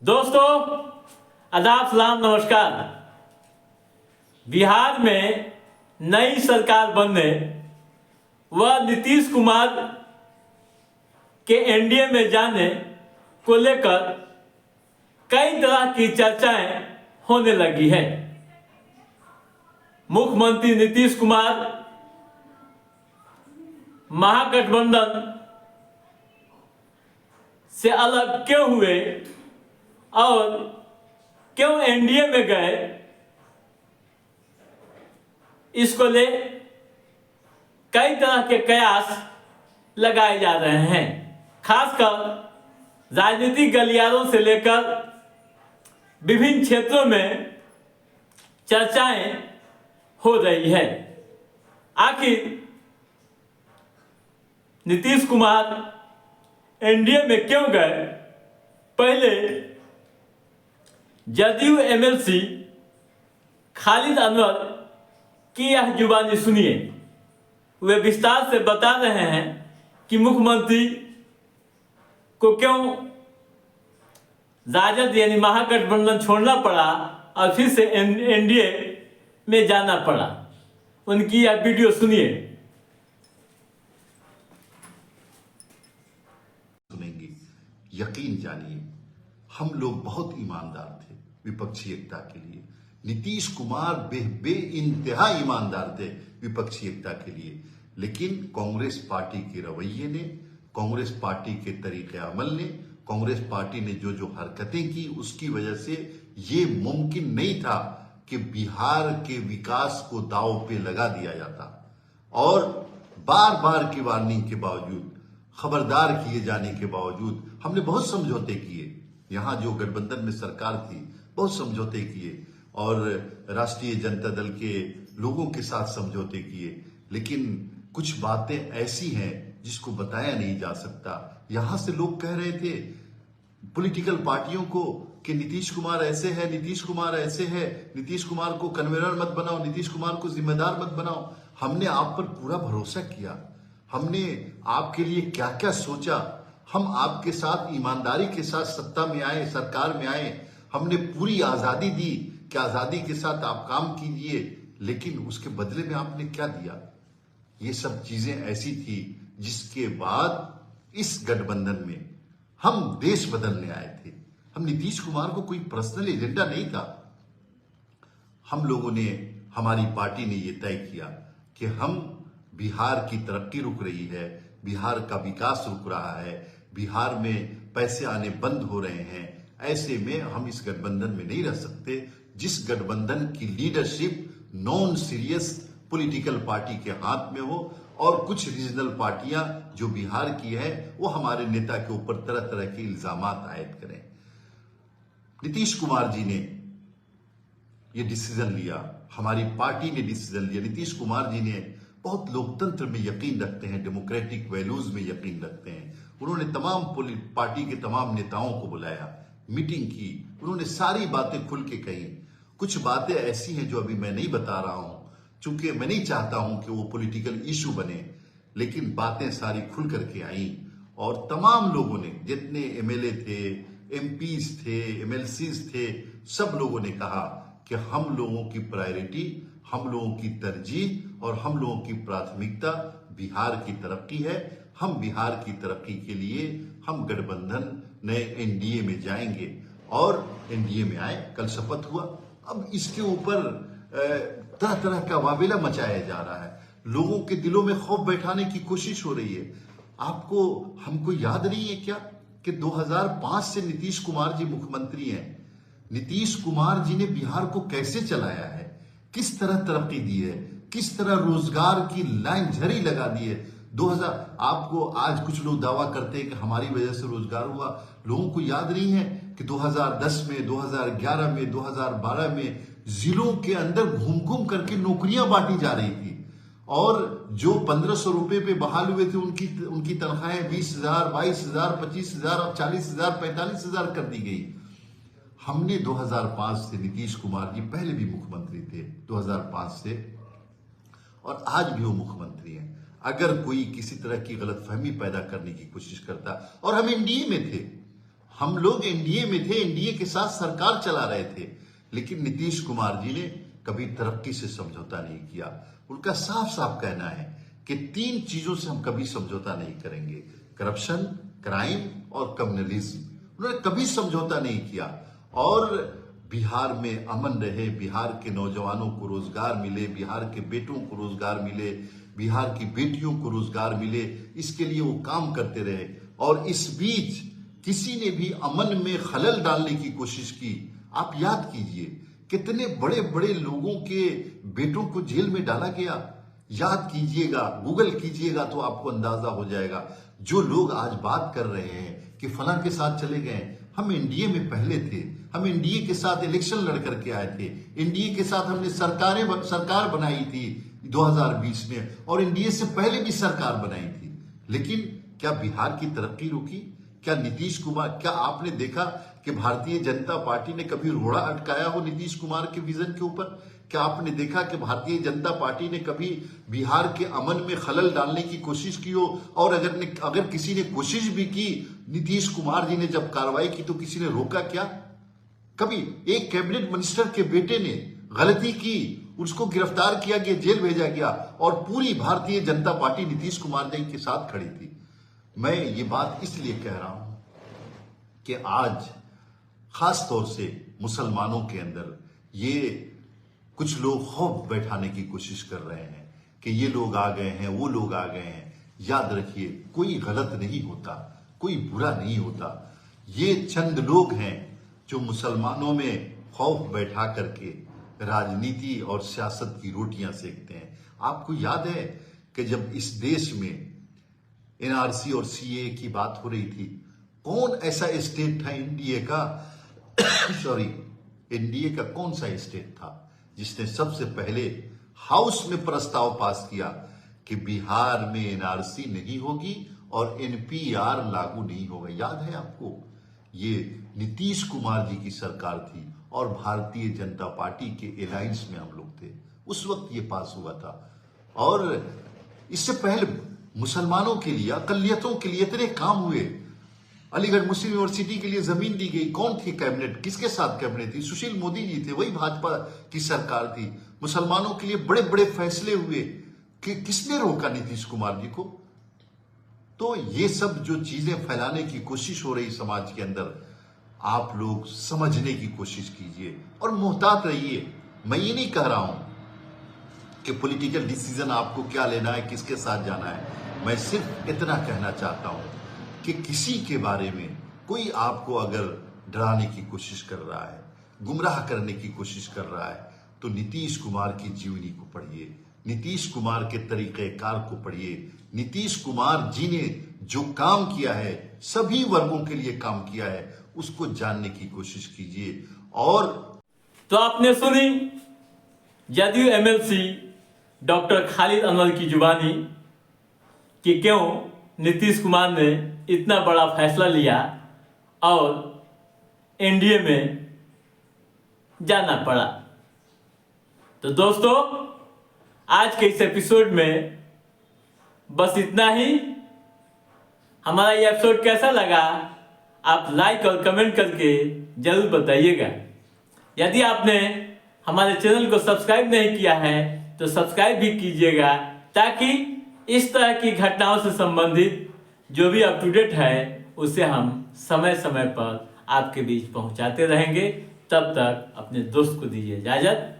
दोस्तों, आदाब, सलाम, नमस्कार। बिहार में नई सरकार बनने व नीतीश कुमार के एनडीए में जाने को लेकर कई तरह की चर्चाएं होने लगी हैं। मुख्यमंत्री नीतीश कुमार महागठबंधन से अलग क्यों हुए और क्यों एनडीए में गए, इसको ले कई तरह के कयास लगाए जा रहे हैं। खासकर राजनीतिक गलियारों से लेकर विभिन्न क्षेत्रों में चर्चाएं हो रही है। आखिर नीतीश कुमार एनडीए में क्यों गए? पहले जदयू एमएलसी खालिद अनवर की यह जुबानी सुनिए। वे विस्तार से बता रहे हैं कि मुख्यमंत्री को क्यों राजद यानी महागठबंधन छोड़ना पड़ा और फिर से एनडीए में जाना पड़ा। उनकी यह वीडियो सुनिए। सुनेंगे, यकीन जानिए, हम लोग बहुत ईमानदार थे विपक्षी एकता के लिए। नीतीश कुमार बे इंतहा ईमानदार थे विपक्षी एकता के लिए, लेकिन कांग्रेस पार्टी के रवैये ने, कांग्रेस पार्टी के तरीके अमल ने, कांग्रेस पार्टी ने जो जो हरकतें की, उसकी वजह से ये मुमकिन नहीं था कि बिहार के विकास को दांव पे लगा दिया जाता। और बार बार की वार्निंग के बावजूद, खबरदार किए जाने के बावजूद हमने बहुत समझौते किए। यहां जो गठबंधन में सरकार थी, बहुत समझौते किए और राष्ट्रीय जनता दल के लोगों के साथ समझौते किए, लेकिन कुछ बातें ऐसी हैं जिसको बताया नहीं जा सकता। यहां से लोग कह रहे थे पॉलिटिकल पार्टियों को कि नीतीश कुमार ऐसे है, नीतीश कुमार ऐसे है, नीतीश कुमार को कन्वेनर मत बनाओ, नीतीश कुमार को जिम्मेदार मत बनाओ। हमने आप पर पूरा भरोसा किया, हमने आपके लिए क्या क्या सोचा, हम आपके साथ ईमानदारी के साथ सत्ता में आए, सरकार में आए, हमने पूरी आजादी दी कि आजादी के साथ आप काम कीजिए, लेकिन उसके बदले में आपने क्या दिया? ये सब चीजें ऐसी थी जिसके बाद इस गठबंधन में हम देश बदलने आए थे। हम नीतीश कुमार को कोई पर्सनल एजेंडा नहीं था। हम लोगों ने, हमारी पार्टी ने यह तय किया कि हम बिहार की तरक्की रुक रही है, बिहार का विकास रुक रहा है, बिहार में पैसे आने बंद हो रहे हैं। ऐसे में हम इस गठबंधन में नहीं रह सकते जिस गठबंधन की leadership non serious political party के हाथ में हो और कुछ रीजनल पार्टियां जो बिहार की है वो हमारे नेता के ऊपर तरह तरह के इल्जामात आयद करें। नीतीश कुमार जी ने ये डिसीजन लिया, हमारी पार्टी ने डिसीजन लिया। नीतीश कुमार जी ने बहुत लोकतंत्र में यकीन रखते हैं, डेमोक्रेटिक वैल्यूज में यकीन रखते हैं। उन्होंने तमाम पार्टी के तमाम नेताओं को बुलाया, मीटिंग की, उन्होंने सारी बातें खुल के कही। कुछ बातें ऐसी हैं जो अभी मैं नहीं बता रहा हूं, चूंकि मैं नहीं चाहता हूं कि वो पॉलिटिकल इशू बने, लेकिन बातें सारी खुल करके आई और तमाम लोगों ने, जितने एमएलए थे, एमपीज थे, एमएलसीज थे, सब लोगों ने कहा कि हम लोगों की प्रायोरिटी, हम लोगों की तरजीह और हम लोगों की प्राथमिकता बिहार की तरक्की है। हम बिहार की तरक्की के लिए हम गठबंधन नए एनडीए में जाएंगे और एनडीए में आए। कल शपथ हुआ। अब इसके ऊपर तरह तरह का वावेला मचाया जा रहा है, लोगों के दिलों में खौफ बैठाने की कोशिश हो रही है। आपको, हमको याद नहीं है क्या कि 2005 से नीतीश कुमार जी मुख्यमंत्री हैं। नीतीश कुमार जी ने बिहार को कैसे चलाया है, किस तरह तरक्की दी है, किस तरह रोजगार की लाइन झड़ी लगा दी है। 2000, आपको आज कुछ लोग दावा करते हैं कि हमारी वजह से रोजगार हुआ। लोगों को याद नहीं है कि 2010 में, 2011 में, 2012 में जिलों के अंदर घूम घूम करके नौकरियां बांटी जा रही थी और जो 1500 रुपए पे बहाल हुए थे उनकी तनख्वाहें 20,000, 22,000, 25,000 और 40,000, 45,000 कर दी गई। हमने 2005 से, नीतीश कुमार जी पहले भी मुख्यमंत्री थे 2005 से और आज भी वो मुख्यमंत्री हैं। अगर कोई किसी तरह की गलतफहमी पैदा करने की कोशिश करता, और हम एनडीए में थे, हम लोग एनडीए में थे, एनडीए के साथ सरकार चला रहे थे, लेकिन नीतीश कुमार जी ने कभी तरक्की से समझौता नहीं किया। उनका साफ साफ कहना है कि 3 चीजों से हम कभी समझौता नहीं करेंगे, करप्शन, क्राइम और कम्युनलिज्म। उन्होंने कभी समझौता नहीं किया। और बिहार में अमन रहे, बिहार के नौजवानों को रोजगार मिले, बिहार के बेटों को रोजगार मिले, बिहार की बेटियों को रोजगार मिले, इसके लिए वो काम करते रहे। और इस बीच किसी ने भी अमन में खलल डालने की कोशिश की। आप याद कीजिए कितने बड़े बड़े लोगों के बेटों को जेल में डाला गया। याद कीजिएगा, गूगल कीजिएगा तो आपको अंदाजा हो जाएगा। जो लोग आज बात कर रहे हैं कि फलां के साथ चले गए, हम एनडीए में पहले थे, हम एनडीए के साथ इलेक्शन लड़ करके आए थे, एनडीए के साथ हमने सरकार बनाई थी 2020 में, और एनडीए से पहले भी सरकार बनाई थी। लेकिन क्या बिहार की तरक्की रुकी? क्या नीतीश कुमार, क्या आपने देखा कि भारतीय जनता पार्टी ने कभी रोड़ा अटकाया हो नीतीश कुमार के विजन के ऊपर? क्या आपने देखा कि भारतीय जनता पार्टी ने कभी बिहार के अमन में खलल डालने की कोशिश की हो? और अगर किसी ने कोशिश भी की, नीतीश कुमार जी ने जब कार्रवाई की तो किसी ने रोका क्या? कभी एक कैबिनेट मिनिस्टर के बेटे ने गलती की, उसको गिरफ्तार किया गया, जेल भेजा गया, और पूरी भारतीय जनता पार्टी नीतीश कुमार जी के साथ खड़ी थी। मैं ये बात इसलिए कह रहा हूं कि आज खास तौर से मुसलमानों के अंदर ये कुछ लोग खौफ बैठाने की कोशिश कर रहे हैं कि ये लोग आ गए हैं, वो लोग आ गए हैं। याद रखिए, कोई गलत नहीं होता, कोई बुरा नहीं होता। ये चंद लोग हैं जो मुसलमानों में खौफ बैठा करके राजनीति और सियासत की रोटियां सेकते हैं। आपको याद है कि जब इस देश में एनआरसी और सीए की बात हो रही थी, कौन ऐसा स्टेट था एनडीए का एनडीए का कौन सा स्टेट था जिसने सबसे पहले हाउस में प्रस्ताव पास किया कि बिहार में एनआरसी नहीं होगी और एनपीआर लागू नहीं होगा? याद है आपको? ये नीतीश कुमार जी की सरकार थी और भारतीय जनता पार्टी के अलायंस में हम लोग थे। उस वक्त ये पास हुआ था। और इससे पहले मुसलमानों के लिए, अकलियतों के लिए इतने काम हुए। अलीगढ़ मुस्लिम यूनिवर्सिटी के लिए जमीन दी गई। कौन थी कैबिनेट? किसके साथ कैबिनेट थी? सुशील मोदी जी थे, वही भाजपा की सरकार थी। मुसलमानों के लिए बड़े बड़े फैसले हुए कि किसने रोका नीतीश कुमार जी को? तो ये सब जो चीजें फैलाने की कोशिश हो रही समाज के अंदर, आप लोग समझने की कोशिश कीजिए और मोहतात रहिए। मैं ये नहीं कह रहा हूं कि पॉलिटिकल डिसीजन आपको क्या लेना है, किसके साथ जाना है। मैं सिर्फ इतना कहना चाहता हूं कि किसी के बारे में कोई आपको अगर डराने की कोशिश कर रहा है, गुमराह करने की कोशिश कर रहा है, तो नीतीश कुमार की जीवनी को पढ़िए, नीतीश कुमार के तरीक़ेकार को पढ़िए। नीतीश कुमार जी ने जो काम किया है, सभी वर्गों के लिए काम किया है, उसको जानने की कोशिश कीजिए। और तो आपने सुनी जदयू एमएलसी डॉक्टर खालिद अनवर की जुबानी कि क्यों नीतीश कुमार ने इतना बड़ा फैसला लिया और एनडीए में जाना पड़ा। तो दोस्तों, आज के इस एपिसोड में बस इतना ही। हमारा ये एपिसोड कैसा लगा आप लाइक और कमेंट करके जरूर बताइएगा। यदि आपने हमारे चैनल को सब्सक्राइब नहीं किया है तो सब्सक्राइब भी कीजिएगा, ताकि इस तरह की घटनाओं से संबंधित जो भी अप टू डेट है उसे हम समय समय पर आपके बीच पहुंचाते रहेंगे। तब तक अपने दोस्त को दीजिए इजाजत।